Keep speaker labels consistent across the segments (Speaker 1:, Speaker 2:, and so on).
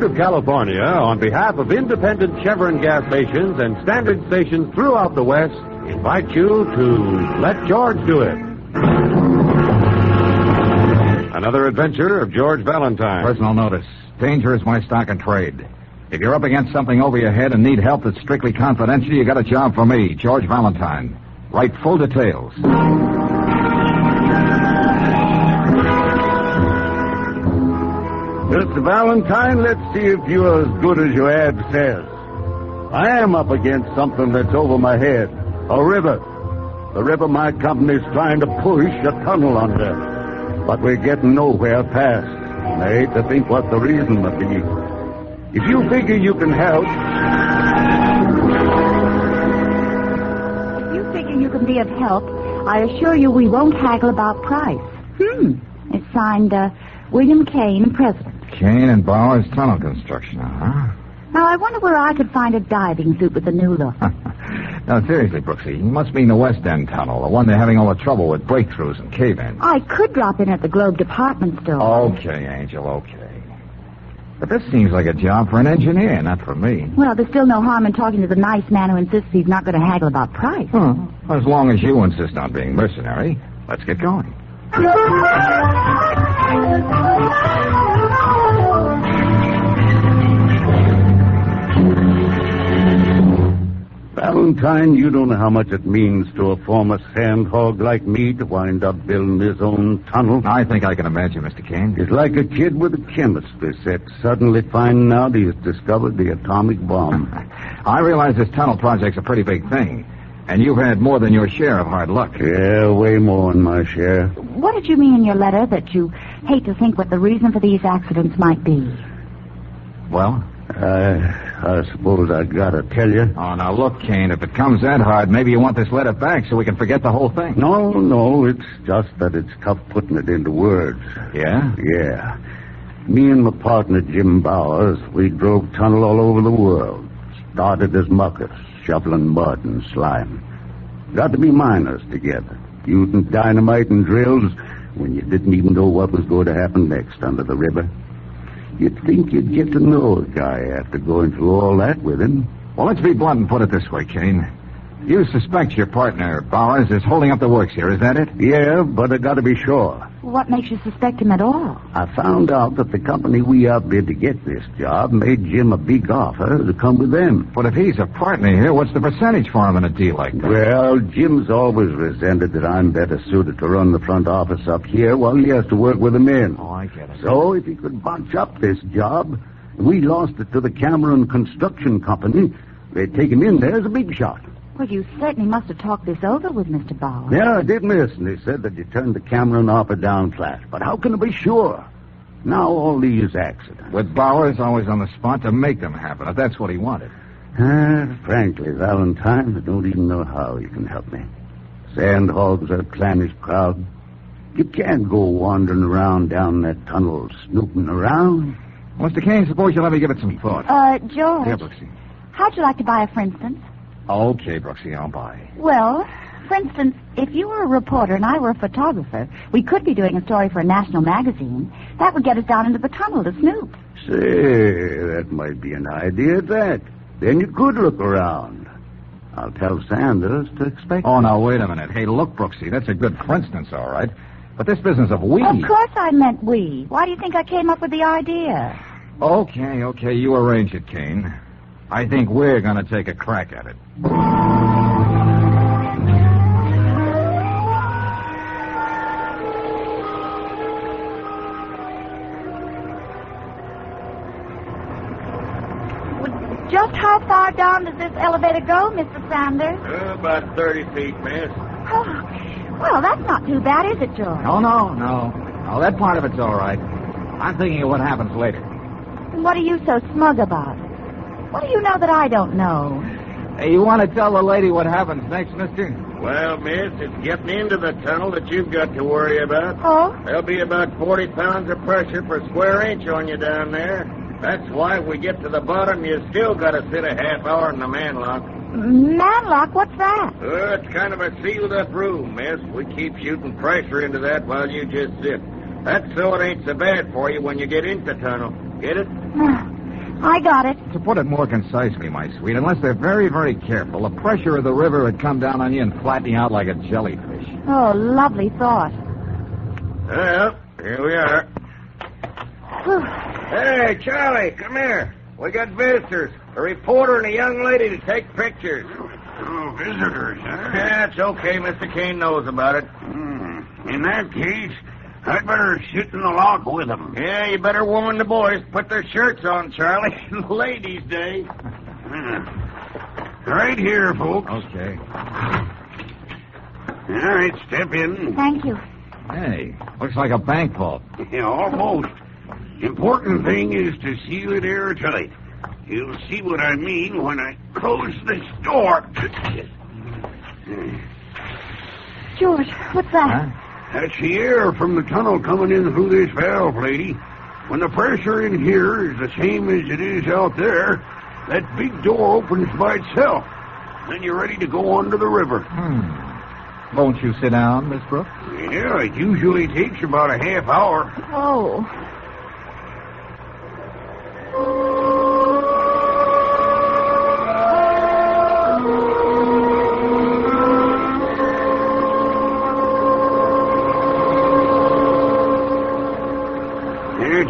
Speaker 1: of California, on behalf of independent Chevron gas stations and standard stations throughout the West, invite you to Let George Do It. Another adventure of George Valentine.
Speaker 2: Personal notice. Danger is my stock and trade. If you're up against something over your head and need help that's strictly confidential, you got a job for me, George Valentine. Write full details.
Speaker 3: Mr. Valentine, let's see if you're as good as your ad says. I am up against something that's over my head. A river. The river my company's trying to push a tunnel under. But we're getting nowhere past. And I hate to think what the reason would be. If you figure you can help...
Speaker 4: If you figure you can be of help, I assure you we won't haggle about price. It's signed, William Kane, President.
Speaker 2: Kane and Bowers Tunnel Construction, huh?
Speaker 4: Now, I wonder where I could find a diving suit with a new look.
Speaker 2: No, seriously, Brooksy, you must mean the West End Tunnel, the one they're having all the trouble with breakthroughs and cave-ins.
Speaker 4: I could drop in at the Globe department store.
Speaker 2: Okay, Angel, okay. But this seems like a job for an engineer, not for me.
Speaker 4: Well, there's still no harm in talking to the nice man who insists he's not going to haggle about price.
Speaker 2: As long as you insist on being mercenary, let's get going.
Speaker 3: Valentine, you don't know how much it means to a former sandhog like me to wind up building his own tunnel.
Speaker 2: I think I can imagine, Mr. Kane.
Speaker 3: It's like a kid with a chemistry set suddenly finding out he's discovered the atomic bomb.
Speaker 2: I realize this tunnel project's a pretty big thing, and you've had more than your share of hard luck.
Speaker 3: Yeah, way more than my share.
Speaker 4: What did you mean in your letter that you hate to think what the reason for these accidents might be?
Speaker 2: Well?
Speaker 3: I suppose I gotta tell you.
Speaker 2: Oh, now look, Kane, if it comes that hard, maybe you want this letter back so we can forget the whole thing.
Speaker 3: No, it's just that it's tough putting it into words.
Speaker 2: Yeah?
Speaker 3: Yeah. Me and my partner, Jim Bowers, we drove tunnel all over the world. Started as muckers, shoveling mud and slime. Got to be miners together, using dynamite and drills when you didn't even know what was going to happen next under the river. You'd think you'd get to know a guy after going through all that with him.
Speaker 2: Well, let's be blunt and put it this way, Kane. You suspect your partner, Bowers, is holding up the works here, is that it?
Speaker 3: Yeah, but I gotta be sure.
Speaker 4: What makes you suspect him at all?
Speaker 3: I found out that the company we outbid to get this job made Jim a big offer to come with them.
Speaker 2: But if he's a partner here, what's the percentage for him in a deal like that?
Speaker 3: Well, Jim's always resented that I'm better suited to run the front office up here while he has to work with the men.
Speaker 2: Oh, I get it.
Speaker 3: So if he could bunch up this job, and we lost it to the Cameron Construction Company, they'd take him in there as a big shot.
Speaker 4: Well, you certainly must have talked this over with Mr. Bowers.
Speaker 3: Yeah, I did, miss, and he said that you turned the Cameron offer down flat. But how can I be sure? Now all these accidents.
Speaker 2: With Bowers always on the spot to make them happen, if that's what he wanted.
Speaker 3: Frankly, Valentine, I don't even know how you can help me. Sandhogs are a clannish crowd. You can't go wandering around down that tunnel snooping around.
Speaker 2: Mr. Kane, suppose you let me give it some thought.
Speaker 4: George.
Speaker 2: Yeah, Brooksy.
Speaker 4: How'd you like to buy a for instance?
Speaker 2: Okay, Brooksy, I'll buy.
Speaker 4: Well, for instance, if you were a reporter and I were a photographer, we could be doing a story for a national magazine. That would get us down into the tunnel to snoop.
Speaker 3: Say, that might be an idea, that. Then you could look around. I'll tell Sanders to expect...
Speaker 2: Oh, now, wait a minute. Hey, look, Brooksy, that's a good for instance, all right. But this business of we...
Speaker 4: Of course I meant we. Why do you think I came up with the idea?
Speaker 2: Okay, you arrange it, Kane. I think we're going to take a crack at it.
Speaker 4: Just how far down does this elevator go, Mr. Sanders?
Speaker 5: About 30 feet, miss.
Speaker 4: Oh, well, that's not too bad, is it, George?
Speaker 2: No, that part of it's all right. I'm thinking of what happens later.
Speaker 4: What are you so smug about? What do you know that I don't know?
Speaker 2: Hey, you want to tell the lady what happens next, mister?
Speaker 5: Well, miss, it's getting into the tunnel that you've got to worry about.
Speaker 4: Oh?
Speaker 5: There'll be about 40 pounds of pressure per square inch on you down there. That's why if we get to the bottom, you still got to sit a half hour in the manlock.
Speaker 4: Manlock? What's that?
Speaker 5: It's kind of a sealed-up room, miss. We keep shooting pressure into that while you just sit. That's so it ain't so bad for you when you get into the tunnel. Get it?
Speaker 4: I got it.
Speaker 2: To put it more concisely, my sweet, unless they're very, very careful, the pressure of the river would come down on you and flatten you out like a jellyfish.
Speaker 4: Oh, lovely thought.
Speaker 5: Well, here we are.
Speaker 4: Whew.
Speaker 5: Hey, Charlie, come here. We got visitors. A reporter and a young lady to take pictures.
Speaker 3: Oh, visitors, huh?
Speaker 5: Yeah, it's okay. Mr. Kane knows about it.
Speaker 3: In that case, I'd better sit in the lock with them.
Speaker 5: Yeah, you better warn the boys. Put their shirts on, Charlie. Ladies' Day.
Speaker 3: Right here, folks.
Speaker 2: Okay.
Speaker 3: All right, step in.
Speaker 4: Thank you.
Speaker 2: Hey, looks like a bank vault.
Speaker 3: Yeah, almost. Important thing is to seal it airtight. You'll see what I mean when I close this door.
Speaker 4: George, what's that?
Speaker 2: Huh?
Speaker 3: That's the air from the tunnel coming in through this valve, lady. When the pressure in here is the same as it is out there, that big door opens by itself. Then you're ready to go under the river.
Speaker 2: Won't you sit down, Miss Brooks?
Speaker 3: Yeah, it usually takes about a half hour.
Speaker 4: Oh.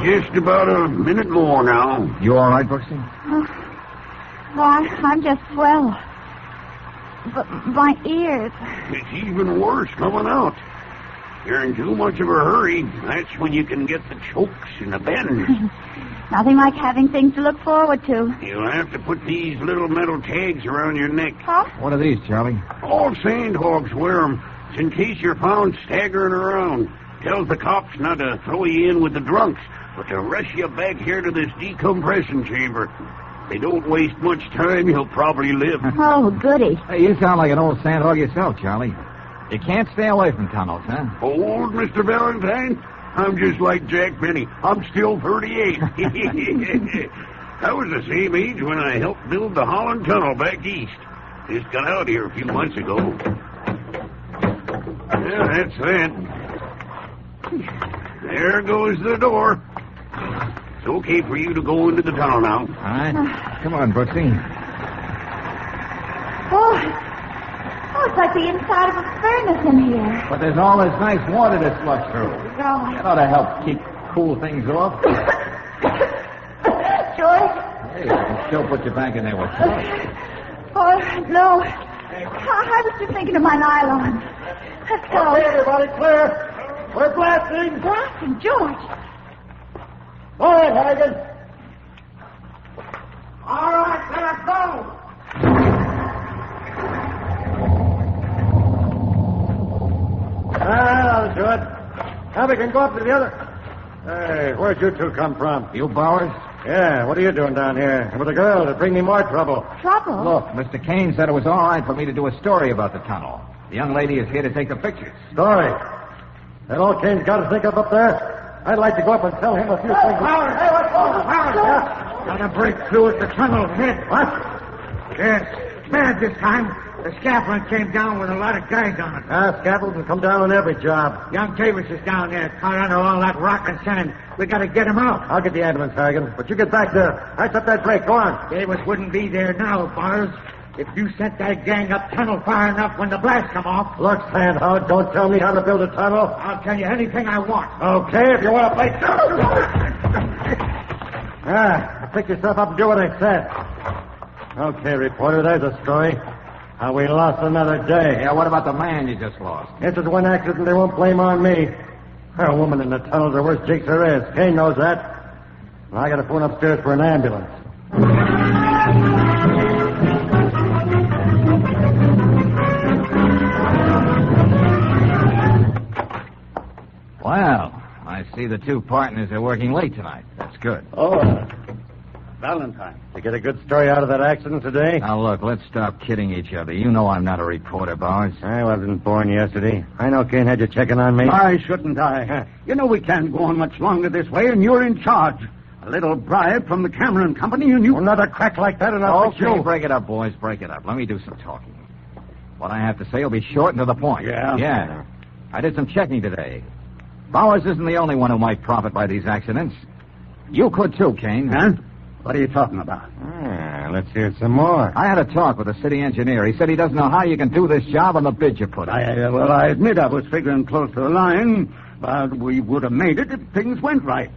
Speaker 3: Just about a minute more now.
Speaker 2: You all right, Brooksy?
Speaker 4: I'm just swell. But my ears.
Speaker 3: It's even worse coming out. You're in too much of a hurry. That's when you can get the chokes and the bends.
Speaker 4: Nothing like having things to look forward to.
Speaker 3: You'll have to put these little metal tags around your neck.
Speaker 4: Huh?
Speaker 2: What are these, Charlie?
Speaker 3: All sandhogs wear them. It's in case you're found staggering around. Tells the cops not to throw you in with the drunks, but to rush you back here to this decompression chamber. If they don't waste much time, you'll probably live.
Speaker 4: Oh, goody.
Speaker 2: Hey, you sound like an old sandhog yourself, Charlie. You can't stay away from tunnels, huh?
Speaker 3: Old Mr. Valentine? I'm just like Jack Benny. I'm still 38. I was the same age when I helped build the Holland Tunnel back east. Just got out here a few months ago. Yeah, that's that. There goes the door. It's okay for you to go into the tunnel now.
Speaker 2: All right. Come on, Brooksy.
Speaker 4: Oh, it's like the inside of a furnace in here.
Speaker 2: But there's all this nice water to slush through.
Speaker 4: God.
Speaker 2: That ought to help keep cool things off.
Speaker 4: George?
Speaker 2: Hey, you can still put your back in there with Charlie.
Speaker 4: Oh, no. I was just thinking of my nylon. Let's go.
Speaker 5: Okay, everybody, clear. We're blasting.
Speaker 4: Blasting, George.
Speaker 5: All right, Hagen. All right, let us go. That'll do it. Now we can go up to the other. Hey, where'd you two come from?
Speaker 2: You Bowers?
Speaker 5: Yeah, what are you doing down here? With a girl to bring me more trouble.
Speaker 4: Trouble?
Speaker 2: Look, Mr. Kane said it was all right for me to do a story about the tunnel. The young lady is here to take the pictures.
Speaker 5: Story. That old Kane's got us think up there. I'd like to go up and tell him a few things. Howard, hey, what's going on? Howard,
Speaker 6: Got to break through at the tunnel head.
Speaker 5: What?
Speaker 6: Yes. Bad this time. The scaffolding came down with a lot of guys on it.
Speaker 5: Scaffolds will come down on every job.
Speaker 6: Young Davis is down there, caught under all that rock and sand. We got to get him out.
Speaker 5: I'll get the ambulance, Hagen. But you get back there. Ice up that break. Go on.
Speaker 6: Davis wouldn't be there now, Bars. If you sent that gang up tunnel far enough when the blast come off.
Speaker 5: Look, Sandhog, don't tell me how to build a tunnel.
Speaker 6: I'll tell you anything I want.
Speaker 5: Okay, if you want to play... pick yourself up and do what I said. Okay, reporter, there's a story. How we lost another day.
Speaker 2: Yeah, what about the man you just lost?
Speaker 5: This is one accident they won't blame on me. A woman in the tunnel's the worst jinx there is. Kane knows that. Well, I got to phone upstairs for an ambulance.
Speaker 2: Well, I see the two partners are working late tonight. That's good.
Speaker 5: Oh, Valentine. You get a good story out of that accident today?
Speaker 2: Now, look, let's stop kidding each other. You know I'm not a reporter, Bowers.
Speaker 5: I wasn't born yesterday. I know Kane had you checking on me.
Speaker 3: Why shouldn't I? You know we can't go on much longer this way, and you're in charge. A little bribe from the Cameron Company, and you...
Speaker 5: Another crack like that, and I'll fix
Speaker 2: Okay,
Speaker 5: you.
Speaker 2: break it up, boys. Break it up. Let me do some talking. What I have to say will be short and to the point.
Speaker 3: Yeah?
Speaker 2: Yeah. I did some checking today. Bowers isn't the only one who might profit by these accidents. You could too, Kane.
Speaker 3: Huh? What are you talking about?
Speaker 5: Let's hear some more.
Speaker 2: I had a talk with the city engineer. He said he doesn't know how you can do this job on the bid you put in.
Speaker 3: I admit I was figuring close to the line, but we would have made it if things went right.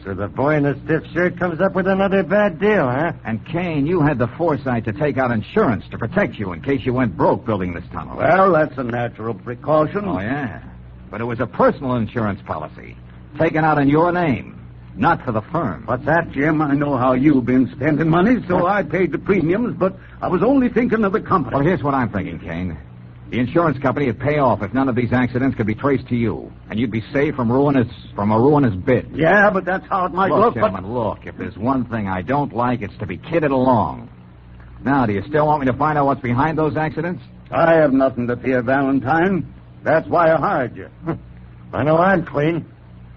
Speaker 5: So the boy in the stiff shirt comes up with another bad deal, huh?
Speaker 2: And, Kane, you had the foresight to take out insurance to protect you in case you went broke building this tunnel.
Speaker 3: Well, that's a natural precaution.
Speaker 2: Oh, yeah. But it was a personal insurance policy, taken out in your name, not for the firm.
Speaker 3: What's that, Jim? I know how you've been spending money, so I paid the premiums, but I was only thinking of the company.
Speaker 2: Well, here's what I'm thinking, Kane. The insurance company would pay off if none of these accidents could be traced to you, and you'd be saved from a ruinous bid.
Speaker 3: Yeah, but that's how it might look.
Speaker 2: Gentlemen, look, if there's one thing I don't like, it's to be kidded along. Now, do you still want me to find out what's behind those accidents?
Speaker 3: I have nothing to fear, Valentine. That's why I hired you.
Speaker 5: I know I'm clean.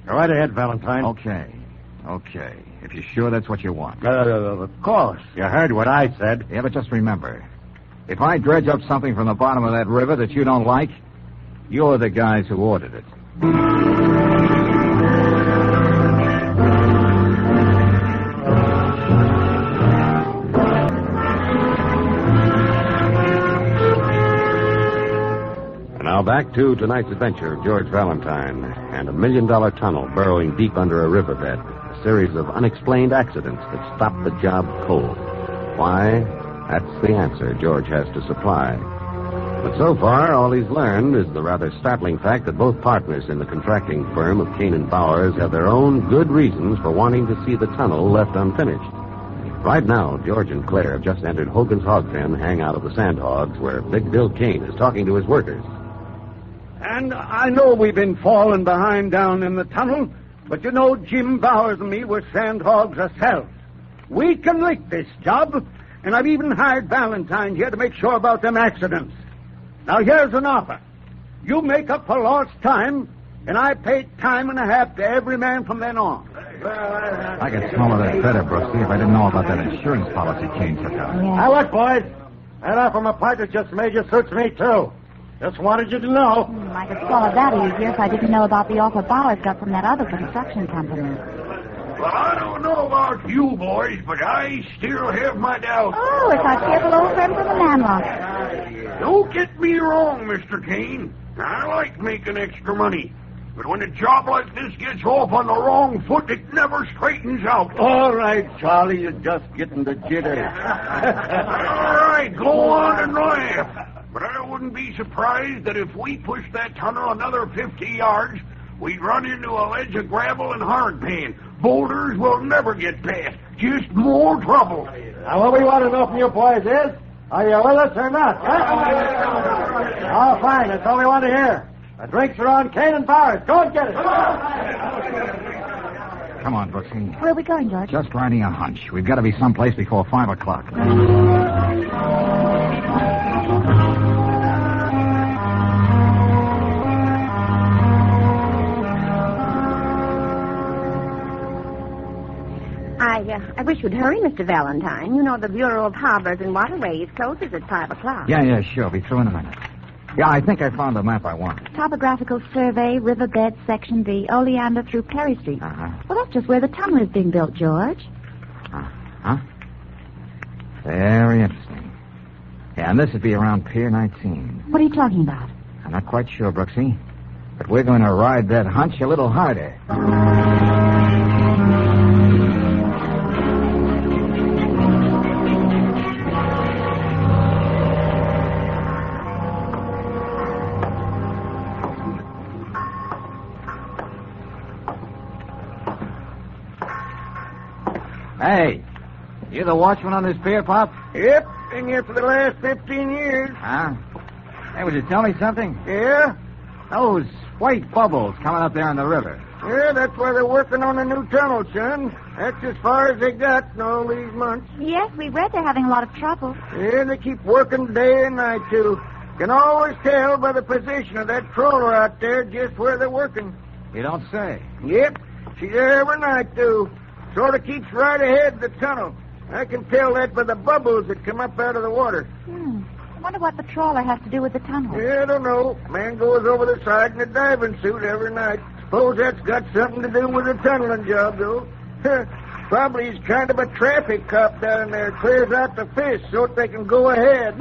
Speaker 5: Go right ahead, Valentine.
Speaker 2: Okay. If you're sure that's what you want.
Speaker 3: Of course.
Speaker 5: You heard what I said.
Speaker 2: Yeah, but just remember, if I dredge up something from the bottom of that river that you don't like, you're the guys who ordered it.
Speaker 1: Now back to tonight's adventure of George Valentine and a $1 million tunnel burrowing deep under a riverbed. A series of unexplained accidents that stopped the job cold. Why? That's the answer George has to supply. But so far, all he's learned is the rather startling fact that both partners in the contracting firm of Kane and Bowers have their own good reasons for wanting to see the tunnel left unfinished. Right now, George and Claire have just entered Hogan's Hog Pen hangout of the Sandhogs, where Big Bill Kane is talking to his workers.
Speaker 3: And I know we've been falling behind down in the tunnel, but you know Jim Bowers and me were Sandhogs ourselves. We can lick this job, and I've even hired Valentine here to make sure about them accidents. Now, here's an offer. You make up for lost time, and I pay time and a half to every man from then on.
Speaker 2: I could swallow that better, Brooksy, if I didn't know about that insurance policy Kane took out.
Speaker 4: Yeah.
Speaker 5: Now, look, boys. That offer my partner just made you suits me, too. Just wanted you to know.
Speaker 4: I could swallow that easier if I didn't know about the offer Bowers got from that other construction company.
Speaker 7: Well, I don't know about you boys, but I still have my doubts.
Speaker 4: Oh, it's our cheerful old friend from the Manlock.
Speaker 7: Don't get me wrong, Mr. Kane. I like making extra money. But when a job like this gets off on the wrong foot, it never straightens out.
Speaker 3: All right, Charlie, you're just getting the jitters.
Speaker 7: All right, go on and laugh. But I wouldn't be surprised that if we pushed that tunnel another 50 yards, we'd run into a ledge of gravel and hardpan. Boulders will never get past. Just more trouble.
Speaker 5: Now, what we want to know from you boys is, are you with us or not? Huh? Oh, fine. That's all we want to hear. The drinks are on Kane and Bowers. Go and get it.
Speaker 2: Come on, Brooksy.
Speaker 4: Where are we going, George?
Speaker 2: Just riding a hunch. We've got to be someplace before 5 o'clock.
Speaker 8: I wish you'd hurry, Mr. Valentine. You know the Bureau of Harbors and Waterways closes at 5 o'clock.
Speaker 2: Yeah, sure. I'll be through in a minute. Yeah, I think I found the map I want.
Speaker 4: Topographical survey, riverbed, section B, Oleander through Perry Street.
Speaker 2: Uh-huh.
Speaker 4: Well, that's just where the tunnel is being built, George.
Speaker 2: Huh? Very interesting. Yeah, and this would be around Pier 19.
Speaker 4: What are you talking about?
Speaker 2: I'm not quite sure, Brooksy. But we're going to ride that hunch a little harder. Hey, you the watchman on this pier, Pop?
Speaker 5: Yep, been here for the last 15 years.
Speaker 2: Huh? Hey, would you tell me something?
Speaker 5: Yeah?
Speaker 2: Those white bubbles coming up there in the river.
Speaker 5: Yeah, that's why they're working on a new tunnel, son. That's as far as they got in all these months.
Speaker 4: Yes, we read they're having a lot of trouble.
Speaker 5: Yeah, they keep working day and night, too. Can always tell by the position of that trawler out there just where they're working.
Speaker 2: You don't say.
Speaker 5: Yep, she's there every night, too. Sort of keeps right ahead of the tunnel. I can tell that by the bubbles that come up out of the water.
Speaker 4: I wonder what the trawler has to do with the tunnel.
Speaker 5: Yeah, I don't know. Man goes over the side in a diving suit every night. Suppose that's got something to do with the tunneling job, though.
Speaker 6: Probably he's kind of a traffic cop down there. Clears out the fish so they can go ahead.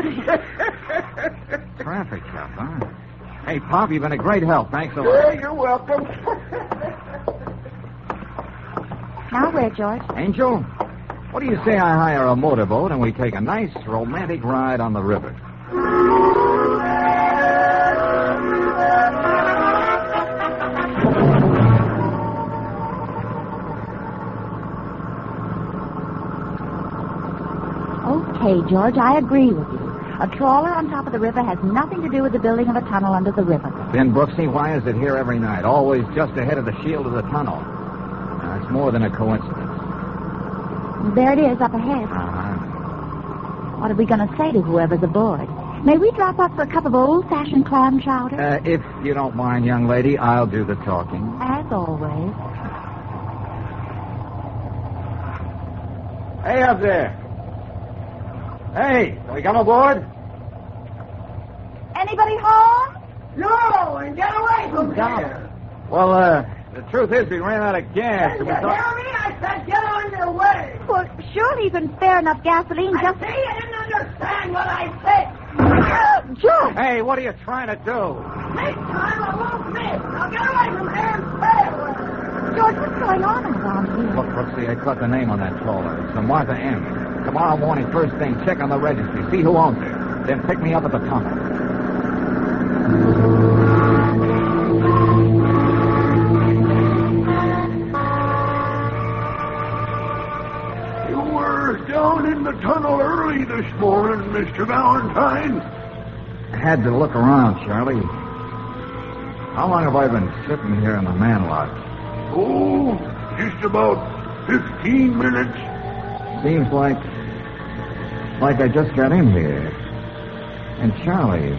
Speaker 2: Traffic cop, huh? Hey, Pop, you've been a great help. Thanks a lot.
Speaker 6: Yeah, you're welcome.
Speaker 4: Now where, George?
Speaker 2: Angel, what do you say I hire a motorboat and we take a nice romantic ride on the river?
Speaker 4: Okay, George, I agree with you. A trawler on top of the river has nothing to do with the building of a tunnel under the river.
Speaker 2: Then, Brooksy, why is it here every night? Always just ahead of the shield of the tunnel. Now, it's more than a coincidence.
Speaker 4: There it is, up ahead.
Speaker 2: Uh-huh.
Speaker 4: What are we going to say to whoever's aboard? May we drop up for a cup of old-fashioned clam chowder?
Speaker 2: If you don't mind, young lady, I'll do the talking.
Speaker 4: As always.
Speaker 5: Hey, up there. Hey, can we come aboard?
Speaker 4: Anybody home?
Speaker 6: No, and get away from here.
Speaker 5: Well, the truth is we ran out of gas.
Speaker 6: Did you hear me? I said get on your way.
Speaker 4: Well, surely you can spare enough gasoline just...
Speaker 6: See, you didn't understand what I said.
Speaker 4: George!
Speaker 5: Hey, what are you trying to do?
Speaker 6: Next time I won't miss. Now get away from here and stay away.
Speaker 4: George, what's going on around here?
Speaker 2: Look, Brooksy, I caught the name on that trawler. It's the Martha M. Tomorrow morning, first thing, check on the registry. See who owns it. Then pick me up at the tunnel.
Speaker 7: You were down in the tunnel early this morning, Mr. Valentine.
Speaker 2: I had to look around, Charlie. How long have I been sitting here in the man lodge?
Speaker 7: Oh, just about 15 minutes.
Speaker 2: Seems like I just got in here. And Charlie,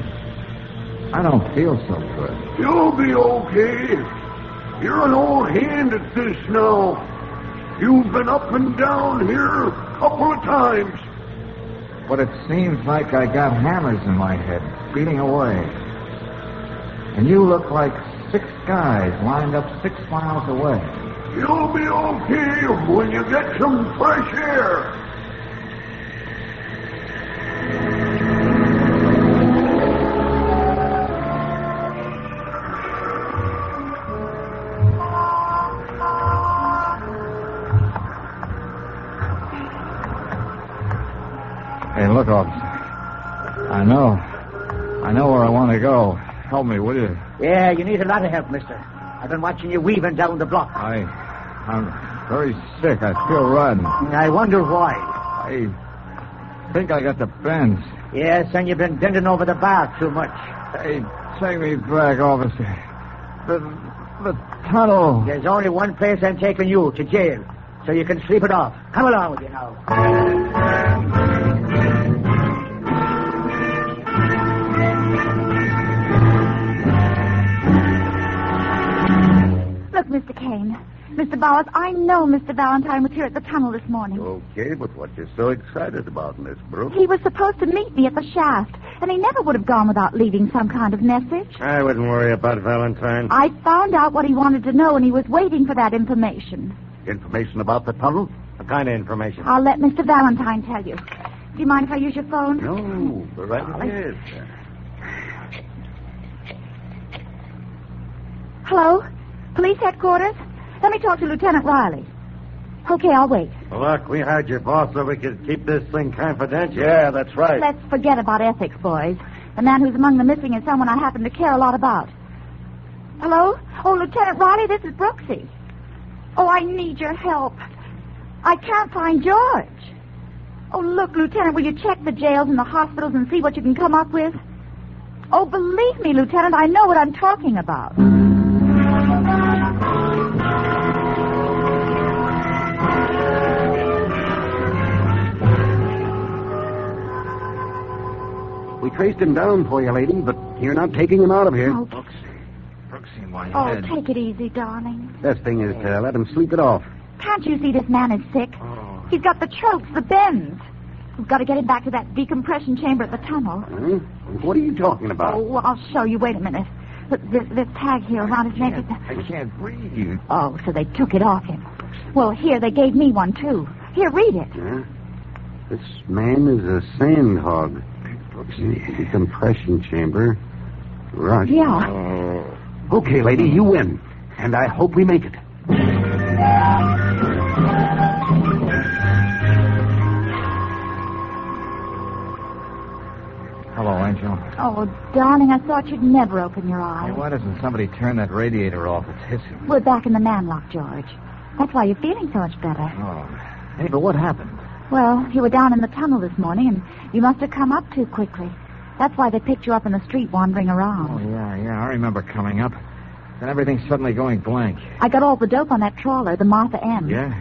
Speaker 2: I don't feel so good.
Speaker 7: You'll be okay. You're an old hand at this now. You've been up and down here a couple of times.
Speaker 2: But it seems like I got hammers in my head, beating away. And you look like 6 guys lined up 6 miles away.
Speaker 7: You'll be okay when you get some fresh air.
Speaker 2: Hey, look, officer. I know where I want to go. Help me, will you?
Speaker 6: Yeah, you need a lot of help, mister. I've been watching you weaving down the block.
Speaker 2: I'm very sick. I feel rotten.
Speaker 6: I wonder why.
Speaker 2: I think I got the bends.
Speaker 6: Yes, and you've been bending over the bar too much.
Speaker 2: Hey, take me back, officer. The tunnel.
Speaker 6: There's only one place I'm taking you, to jail, so you can sleep it off. Come along with you now.
Speaker 4: Look, Mr. Kane. Mr. Bowers, I know Mr. Valentine was here at the tunnel this morning.
Speaker 3: Okay, but what you so excited about, Miss Brooks?
Speaker 4: He was supposed to meet me at the shaft, and he never would have gone without leaving some kind of message.
Speaker 5: I wouldn't worry about Valentine.
Speaker 4: I found out what he wanted to know, and he was waiting for that information.
Speaker 3: Information about the tunnel?
Speaker 5: What kind of information?
Speaker 4: I'll let Mr. Valentine tell you. Do you mind if I use your phone?
Speaker 3: No, right ahead.
Speaker 4: Hello? Police headquarters? Let me talk to Lieutenant Riley. Okay, I'll wait.
Speaker 5: Look, we hired your boss so we could keep this thing confidential.
Speaker 3: Yeah, that's right.
Speaker 4: Let's forget about ethics, boys. The man who's among the missing is someone I happen to care a lot about. Hello? Oh, Lieutenant Riley, this is Brooksy. Oh, I need your help. I can't find George. Oh, look, Lieutenant, will you check the jails and the hospitals and see what you can come up with? Oh, believe me, Lieutenant, I know what I'm talking about.
Speaker 3: We traced him down for you, lady, but you're not taking him out of here.
Speaker 4: Oh,
Speaker 2: Brooksy, my
Speaker 4: oh,
Speaker 2: head.
Speaker 4: take it easy, darling.
Speaker 3: Best thing is to let him sleep it off.
Speaker 4: Can't you see this man is sick?
Speaker 2: Oh.
Speaker 4: He's got the chokes, the bends. We've got to get him back to that decompression chamber at the tunnel.
Speaker 3: Huh? What are you talking about?
Speaker 4: Oh, well, I'll show you. Wait a minute. Look, this tag here around his neck.
Speaker 2: I can't breathe.
Speaker 4: Oh, so they took it off him. Well, here, they gave me one, too. Here, read it.
Speaker 3: Huh? This man is a sand hog. Decompression chamber. Rush.
Speaker 4: Yeah.
Speaker 3: Okay, lady, you win. And I hope we make it.
Speaker 2: Hello, Angel.
Speaker 4: Oh, darling, I thought you'd never open your eyes.
Speaker 2: Hey, why doesn't somebody turn that radiator off? It's hissing.
Speaker 4: We're back in the manlock, George. That's why you're feeling so much better.
Speaker 2: Oh. Hey, but what happened?
Speaker 4: Well, you were down in the tunnel this morning, and you must have come up too quickly. That's why they picked you up in the street wandering around.
Speaker 2: Oh, yeah. I remember coming up. Then everything's suddenly going blank.
Speaker 4: I got all the dope on that trawler, the Martha M.
Speaker 2: Yeah?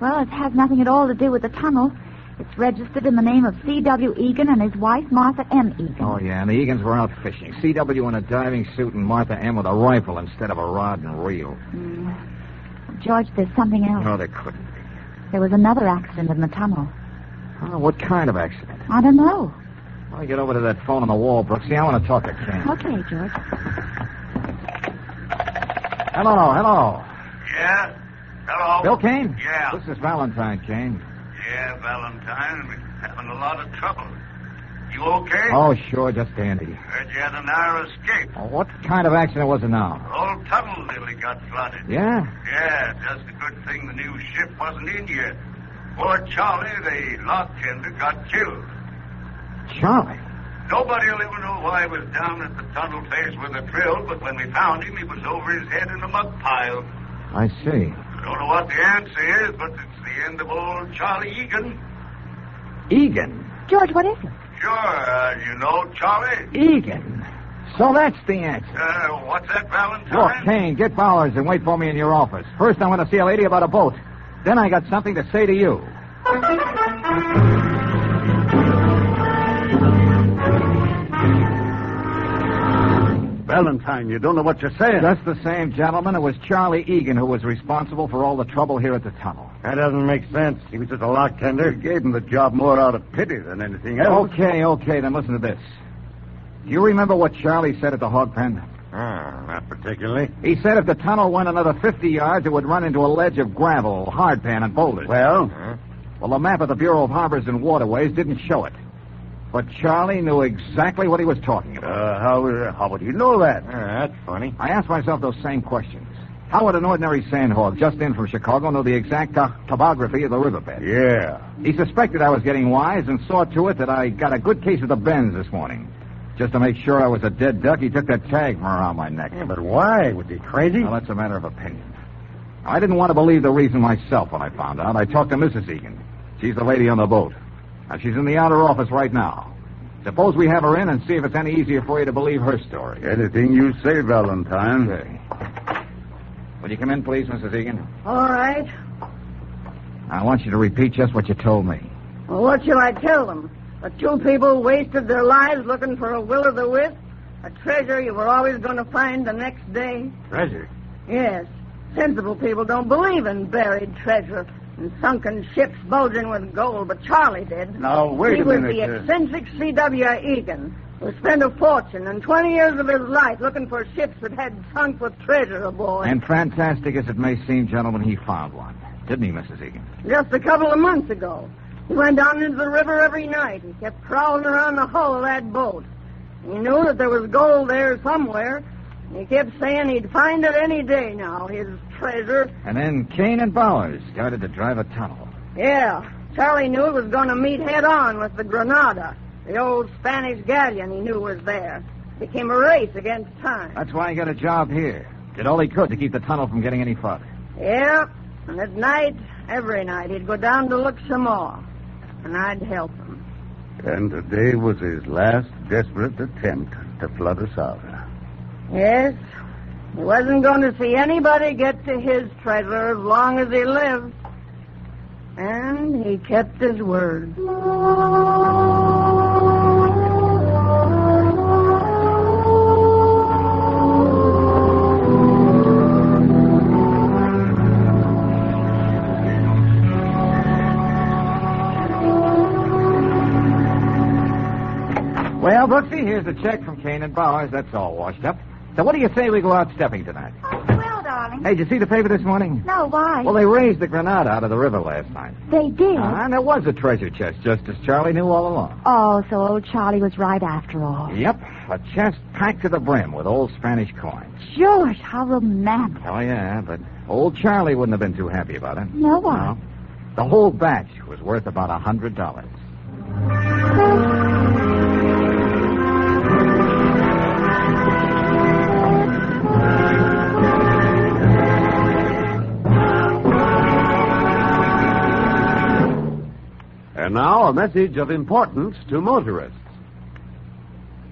Speaker 4: Well, it has nothing at all to do with the tunnel. It's registered in the name of C.W. Egan and his wife, Martha M. Egan.
Speaker 2: Oh, yeah, and the Egans were out fishing. C.W. in a diving suit and Martha M. with a rifle instead of a rod and reel.
Speaker 4: George, there's something else.
Speaker 2: No, there couldn't be.
Speaker 4: There was another accident in the tunnel.
Speaker 2: Oh, what kind of accident?
Speaker 4: I don't know.
Speaker 2: Well, get over to that phone on the wall, Brooksy. I want to talk to Ken.
Speaker 4: Okay, George.
Speaker 2: Hello.
Speaker 7: Yeah? Hello?
Speaker 2: Bill Kane?
Speaker 7: Yeah.
Speaker 2: This is Valentine, Kane.
Speaker 7: Yeah, Valentine. We're having a lot of trouble. You okay?
Speaker 2: Oh, sure, just dandy.
Speaker 7: Heard you had a narrow escape.
Speaker 2: Oh, what kind of accident was it now?
Speaker 7: The whole tunnel nearly got flooded.
Speaker 2: Yeah?
Speaker 7: Yeah, just a good thing the new ship wasn't in yet. Poor Charlie, the lock tender, got killed.
Speaker 2: Charlie?
Speaker 7: Nobody will ever know why he was down at the tunnel face with a drill, but when we found him, he was over his head in a mud pile.
Speaker 2: I see.
Speaker 7: Don't know what the answer is, but it's the end of old Charlie Egan.
Speaker 2: Egan?
Speaker 4: George, what is it?
Speaker 7: Sure, you know Charlie.
Speaker 2: Egan. So that's the answer.
Speaker 7: What's that, Valentine?
Speaker 2: Look, Kane, get Bowers and wait for me in your office. First, I want to see a lady about a boat. Then I got something to say to you.
Speaker 3: Valentine, you don't know what you're saying.
Speaker 2: Just the same, gentlemen, it was Charlie Egan who was responsible for all the trouble here at the tunnel.
Speaker 3: That doesn't make sense. He was just a lock tender. He gave him the job more out of pity than anything else.
Speaker 2: Okay, then listen to this. Do you remember what Charlie said at the hog pen?
Speaker 3: Not particularly.
Speaker 2: He said if the tunnel went another 50 yards, it would run into a ledge of gravel, hardpan, and boulders.
Speaker 3: Well?
Speaker 2: Well, the map of the Bureau of Harbors and Waterways didn't show it. But Charlie knew exactly what he was talking about.
Speaker 3: How would you know that?
Speaker 5: That's funny.
Speaker 2: I asked myself those same questions. How would an ordinary sandhog just in from Chicago know the exact topography of the riverbed?
Speaker 3: Yeah.
Speaker 2: He suspected I was getting wise and saw to it that I got a good case of the bends this morning. Just to make sure I was a dead duck, he took that tag from around my neck.
Speaker 5: Yeah, but why? Was he crazy?
Speaker 2: Well, that's a matter of opinion. I didn't want to believe the reason myself when I found out. I talked to Mrs. Egan. She's the lady on the boat. Now, she's in the outer office right now. Suppose we have her in and see if it's any easier for you to believe her story.
Speaker 3: Anything you say, Valentine.
Speaker 2: Okay. Will you come in, please, Mrs. Egan?
Speaker 9: All right.
Speaker 2: I want you to repeat just what you told me.
Speaker 9: Well, what shall I tell them? The two people wasted their lives looking for a will-o'-the-wisp, a treasure you were always going to find the next day.
Speaker 5: Treasure?
Speaker 9: Yes. Sensible people don't believe in buried treasure and sunken ships bulging with gold, but Charlie did.
Speaker 3: Now, wait
Speaker 9: he
Speaker 3: a minute.
Speaker 9: He was the eccentric C.W. Egan, who spent a fortune and 20 years of his life looking for ships that had sunk with treasure aboard.
Speaker 2: And fantastic as it may seem, gentlemen, he found one. Didn't he, Mrs. Egan?
Speaker 9: Just a couple of months ago. He went down into the river every night. He kept prowling around the hull of that boat. He knew that there was gold there somewhere. He kept saying he'd find it any day now, his treasure.
Speaker 2: And then Kane and Bowers started to drive a tunnel.
Speaker 9: Yeah. Charlie knew it was going to meet head-on with the Granada, the old Spanish galleon he knew was there. It became a race against time.
Speaker 2: That's why he got a job here. Did all he could to keep the tunnel from getting any farther.
Speaker 9: Yeah. And at night, every night, he'd go down to look some more. And I'd help him.
Speaker 3: And today was his last desperate attempt to flood us out.
Speaker 9: Yes. He wasn't going to see anybody get to his treasure as long as he lived. And he kept his word.
Speaker 2: Well, Brooksy, here's a check from Kane and Bowers. That's all washed up. So what do you say we go out stepping tonight?
Speaker 4: Oh, well, darling. morning.
Speaker 2: Hey, did you see the paper this morning?
Speaker 4: No, why?
Speaker 2: Well, they raised the Granada out of the river last night.
Speaker 4: They did?
Speaker 2: And there was a treasure chest, just as Charlie knew all along.
Speaker 4: Oh, so old Charlie was right after all.
Speaker 2: Yep, a chest packed to the brim with old Spanish coins.
Speaker 4: George, how romantic.
Speaker 2: Oh, yeah, but old Charlie wouldn't have been too happy about it.
Speaker 4: No, why?
Speaker 2: No. The whole batch was worth about $100.
Speaker 1: And now, a message of importance to motorists.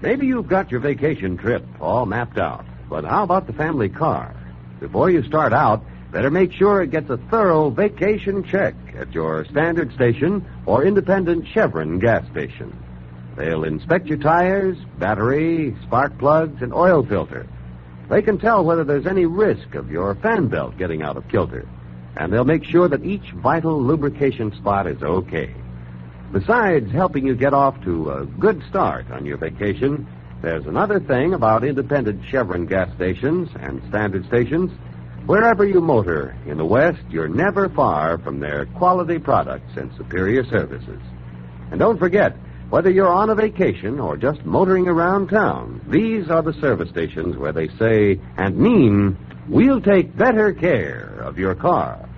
Speaker 1: Maybe you've got your vacation trip all mapped out, but how about the family car? Before you start out, better make sure it gets a thorough vacation check at your standard station or independent Chevron gas station. They'll inspect your tires, battery, spark plugs, and oil filter. They can tell whether there's any risk of your fan belt getting out of kilter, and they'll make sure that each vital lubrication spot is okay. Besides helping you get off to a good start on your vacation, there's another thing about independent Chevron gas stations and standard stations. Wherever you motor in the West, you're never far from their quality products and superior services. And don't forget, whether you're on a vacation or just motoring around town, these are the service stations where they say and mean, we'll take better care of your car.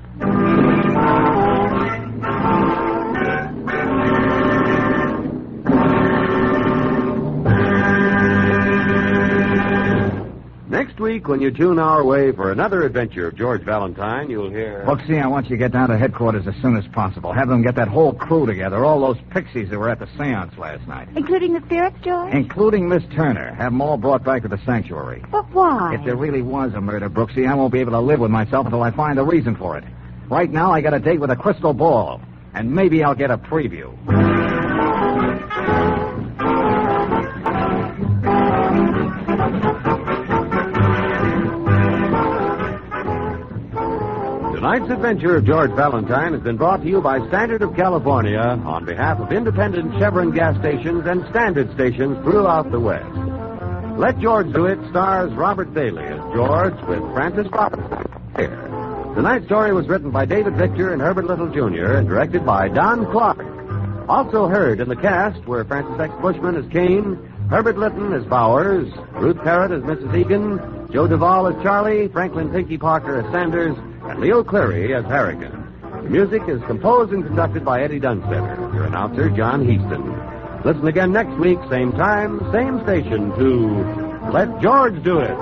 Speaker 1: Next week, when you tune our way for another adventure of George Valentine, you'll hear...
Speaker 2: Brooksy, I want you to get down to headquarters as soon as possible. Have them get that whole crew together, all those pixies that were at the seance last night.
Speaker 4: Including the spirits, George?
Speaker 2: Including Miss Turner. Have them all brought back to the sanctuary.
Speaker 4: But why?
Speaker 2: If there really was a murder, Brooksy, I won't be able to live with myself until I find the reason for it. Right now, I got a date with a crystal ball, and maybe I'll get a preview.
Speaker 1: Tonight's adventure of George Valentine has been brought to you by Standard of California on behalf of independent Chevron gas stations and standard stations throughout the West. Let George Do It stars Robert Bailey as George with Francis Robinson here. Tonight's story was written by David Victor and Herbert Little Jr. and directed by Don Clark. Also heard in the cast were Francis X. Bushman as Kane, Herbert Litton as Bowers, Ruth Parrott as Mrs. Egan, Joe Duvall as Charlie, Franklin Pinky Parker as Sanders, and Leo Cleary as Harrigan. The music is composed and conducted by Eddie Dunstetter. Your announcer, John Heaston. Listen again next week, same time, same station, to Let George Do It.